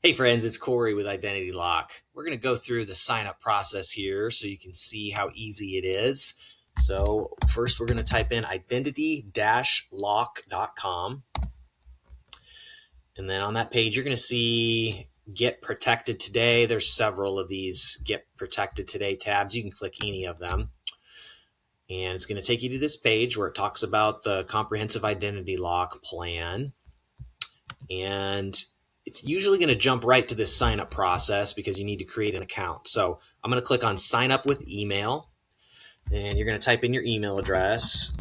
Hey friends, it's Corey with Identity Lock. We're going to go through the sign up process here so you can see how easy it is. So first we're going to type in identity-lock.com. And then on that page, you're going to see Get Protected Today. There's several of these Get Protected Today tabs. You can click any of them. And it's going to take you to this page where it talks about the comprehensive identity lock plan. And it's usually going to jump right to this sign up process because you need to create an account. So I'm going to click on sign up with email, and you're going to type in your email address.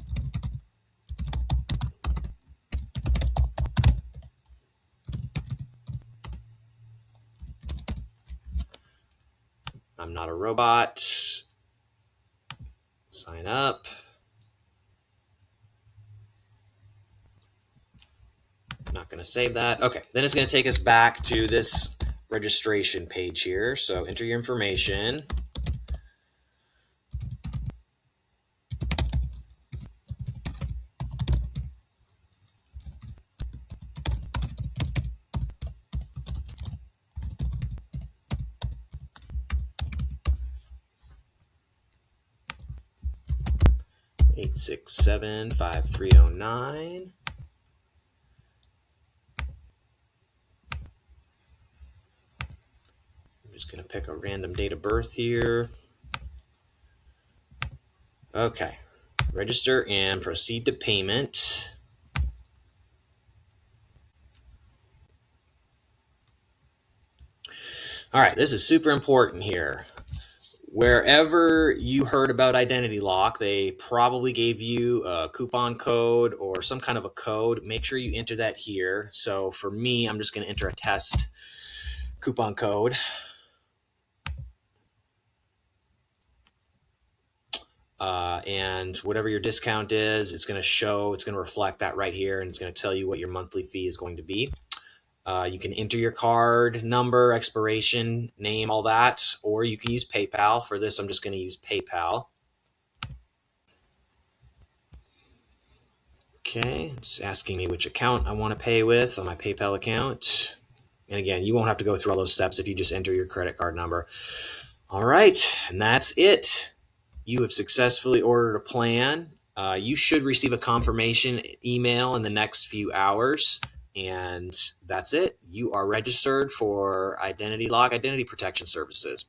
I'm not a robot. Sign up. I'm not going to save that. Okay, then it's going to take us back to this registration page here. So enter your information. Eight 867-5309. I'm just going to pick a random date of birth here. Okay, register and proceed to payment. All right, this is super important here. Wherever you heard about Identity Lock, they probably gave you a coupon code or some kind of a code. Make sure you enter that here. So for me, I'm just going to enter a test coupon code. And whatever your discount is, it's going to reflect that right here, and it's going to tell you what your monthly fee is going to be. You can enter your card number, expiration, name, all that, or you can use PayPal. For this, I'm just going to use PayPal. Okay, it's asking me which account I want to pay with on my PayPal account. And again, you won't have to go through all those steps if you just enter your credit card number. All right, and that's it. You have successfully ordered a plan. You should receive a confirmation email in the next few hours. And that's it. You are registered for Identity Lock Identity Protection Services.